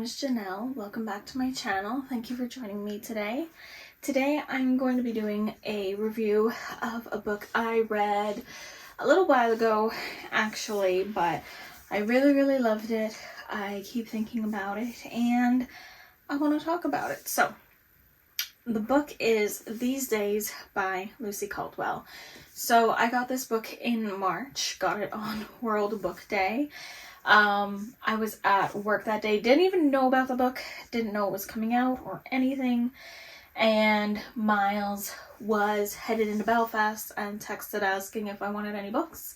name is Janelle. Welcome back to my channel. Thank you for joining me today. Today I'm going to be doing a review of a book I read a little while ago actually, but I really loved it. I keep thinking about it and I want to talk about it. So the book is These Days by Lucy Caldwell. So I got this book in March, got it on World Book Day. I was at work that day, didn't even know about the book, didn't know it was coming out or anything, and Miles was headed into Belfast and texted asking if I wanted any books,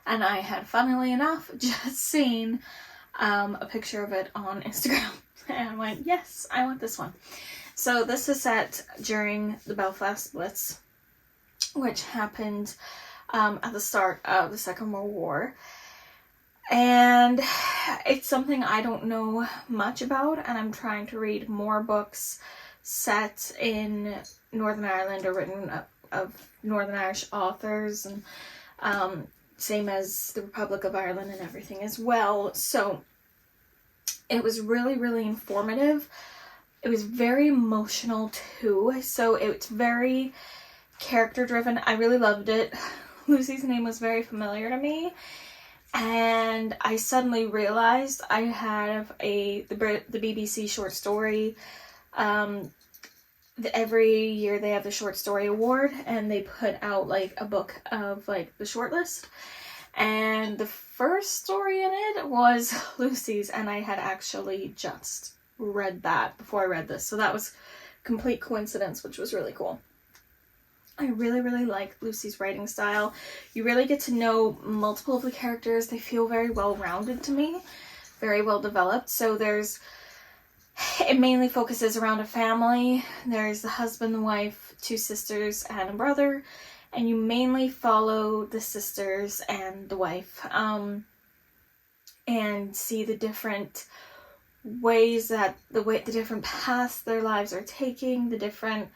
and I had, funnily enough, just seen a picture of it on Instagram, and I went, yes, I want this one. So this is set during the Belfast Blitz, which happened at the start of the Second World War. And it's something I don't know much about, and I'm trying to read more books set in Northern Ireland or written of Northern Irish authors, and same as the Republic of Ireland and everything as well. So it was really informative. It was very emotional too, so it's very character driven. I really loved it. Lucy's name was very familiar to me. And I suddenly realized I have the BBC short story. Every year they have the short story award, and they put out like a book of like the shortlist. And the first story in it was Lucy's, and I had actually just read that before I read this. So that was complete coincidence, which was really cool. I really like Lucy's writing style. You really get to know multiple of the characters. They feel very well-rounded to me, very well developed. So it mainly focuses around a family. There's the husband, the wife, two sisters, and a brother, and you mainly follow the sisters and the wife, and see the different ways that the different paths their lives are taking, the different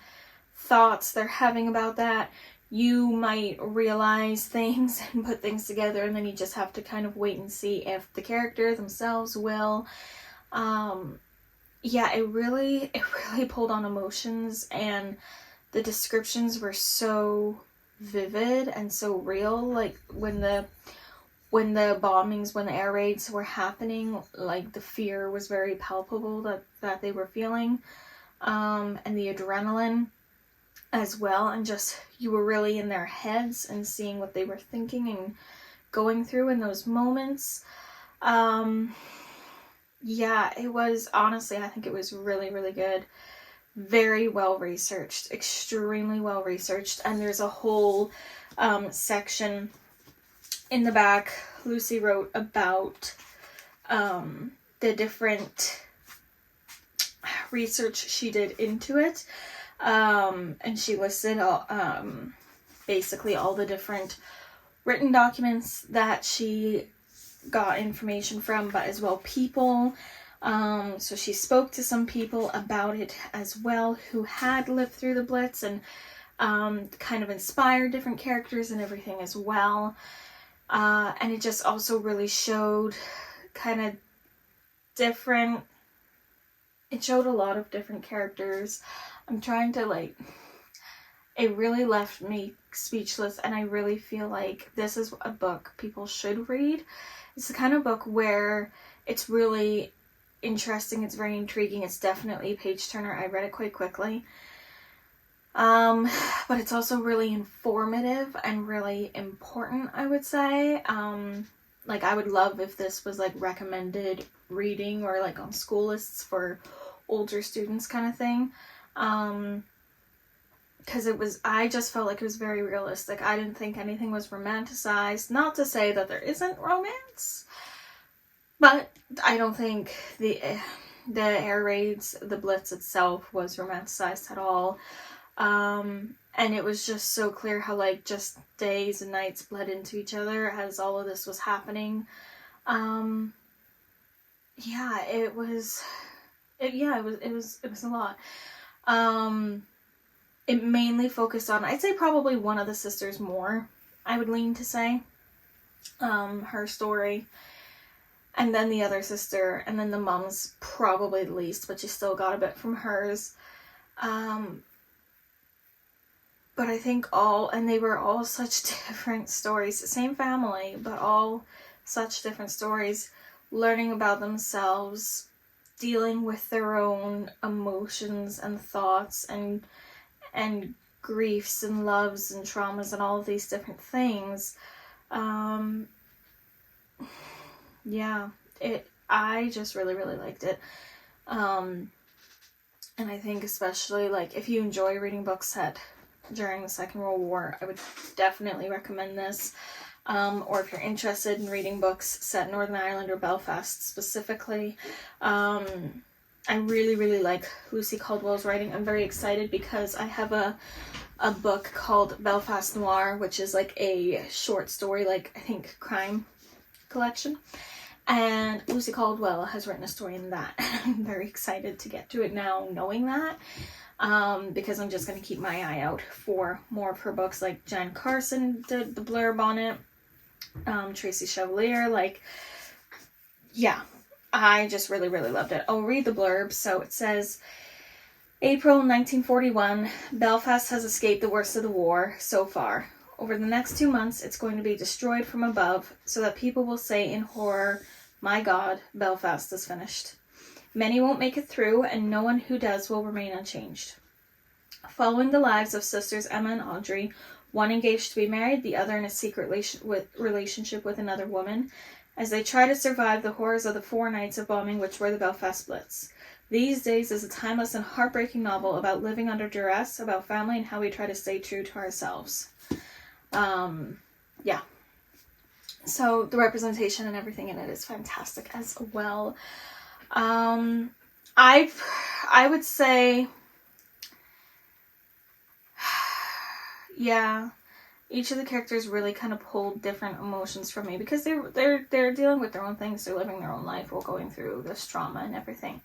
thoughts they're having about that. You might realize things and put things together, and then you just have to kind of wait and see if the characters themselves will. Yeah, it really pulled on emotions, and the descriptions were so vivid and so real. Like when the bombings, when the air raids were happening, like the fear was very palpable that they were feeling, and the adrenaline as well, and just you were really in their heads and seeing what they were thinking and going through in those moments. Yeah, it was, honestly, I think it was really good. Very well researched, extremely well researched, and there's a whole section in the back Lucy wrote about the different research she did into it. And she listed basically all the different written documents that she got information from, but as well people. So she spoke to some people about it as well who had lived through the Blitz, and kind of inspired different characters and everything as well. And it just also really showed kind of different, it showed a lot of different characters. I'm trying to it really left me speechless, and I really feel like this is a book people should read. It's the kind of book where it's really interesting, it's very intriguing, it's definitely a page turner. I read it quite quickly. But it's also really informative and really important, I would say. I would love if this was recommended reading or on school lists for older students kind of thing. Because I just felt like it was very realistic. I didn't think anything was romanticized. Not to say that there isn't romance, but I don't think the air raids, the Blitz itself was romanticized at all. And it was just so clear how just days and nights bled into each other as all of this was happening. Yeah, it was a lot. It mainly focused on, I'd say probably one of the sisters more, I would lean to say, her story. and then the other sister, and then the mom's probably the least, but she still got a bit from hers. But I think and they were all such different stories, same family, but all such different stories, learning about themselves, dealing with their own emotions and thoughts and griefs and loves and traumas and all of these different things. Yeah, I just really, really liked it. And I think especially, like, if you enjoy reading books set during the Second World War, I would definitely recommend this. Or if you're interested in reading books set in Northern Ireland or Belfast specifically, I really, really like Lucy Caldwell's writing. I'm very excited because I have a book called Belfast Noir, which is like a short story, like, I think, crime collection. And Lucy Caldwell has written a story in that. I'm very excited to get to it now, knowing that. Because I'm just going to keep my eye out for more of her books. Like Jen Carson did the blurb on it. Tracy Chevalier, like, yeah, I just really, really loved it. I'll read the blurb. So it says, April 1941, Belfast has escaped the worst of the war so far. Over the next 2 months, it's going to be destroyed from above so that people will say in horror, my God, Belfast is finished. Many won't make it through, and no one who does will remain unchanged. Following the lives of sisters Emma and Audrey, one engaged to be married, the other in a secret relationship with another woman, as they try to survive the horrors of the 4 nights of bombing which were the Belfast Blitz. These Days is a timeless and heartbreaking novel about living under duress, about family, and how we try to stay true to ourselves. Yeah. So the representation and everything in it is fantastic as well. I would say, yeah, each of the characters really kind of pulled different emotions from me because they're dealing with their own things. They're living their own life while going through this trauma and everything.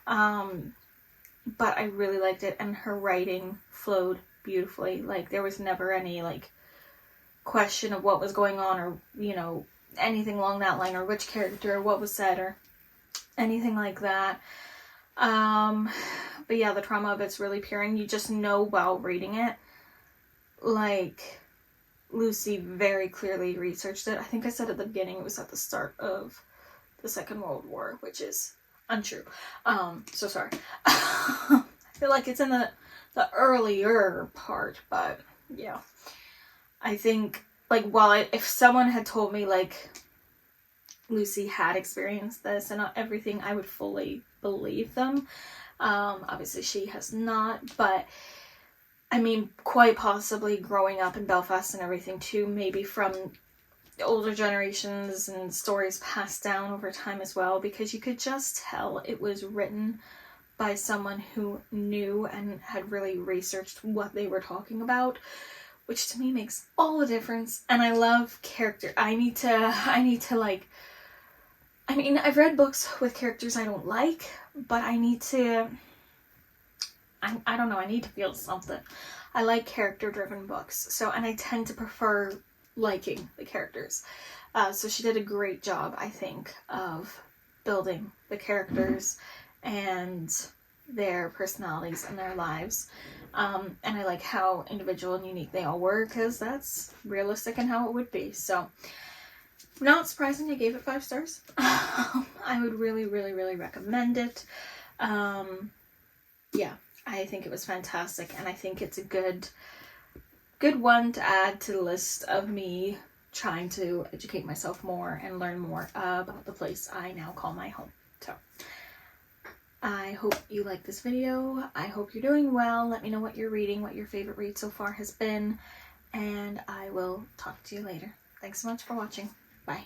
But I really liked it, and her writing flowed beautifully. Like, there was never any, like, question of what was going on, or, you know, anything along that line, or which character, or what was said, or anything like that. But yeah, the trauma of it's really pure, and you just know while reading it, like, Lucy very clearly researched it. I think I said at the beginning it was at the start of the Second World War, which is untrue. So sorry. I feel like it's in the earlier part, but yeah. I think, like, if someone had told me, like, Lucy had experienced this and everything, I would fully believe them. Obviously she has not, but I mean, quite possibly growing up in Belfast and everything too, maybe from older generations and stories passed down over time as well, because you could just tell it was written by someone who knew and had really researched what they were talking about, which to me makes all the difference. And I love character. I need to like, I mean, I've read books with characters I don't like, but I need to, I don't know, I need to feel something. I like character-driven books, so, and I tend to prefer liking the characters. So she did a great job, I think, of building the characters and their personalities and their lives. And I like how individual and unique they all were, because that's realistic and how it would be. So, not surprising I gave it 5 stars. I would really, really, really recommend it. Yeah, I think it was fantastic, and I think it's a good one to add to the list of me trying to educate myself more and learn more about the place I now call my home. So, I hope you like this video. I hope you're doing well. Let me know what you're reading, what your favorite read so far has been, and I will talk to you later. Thanks so much for watching. Bye.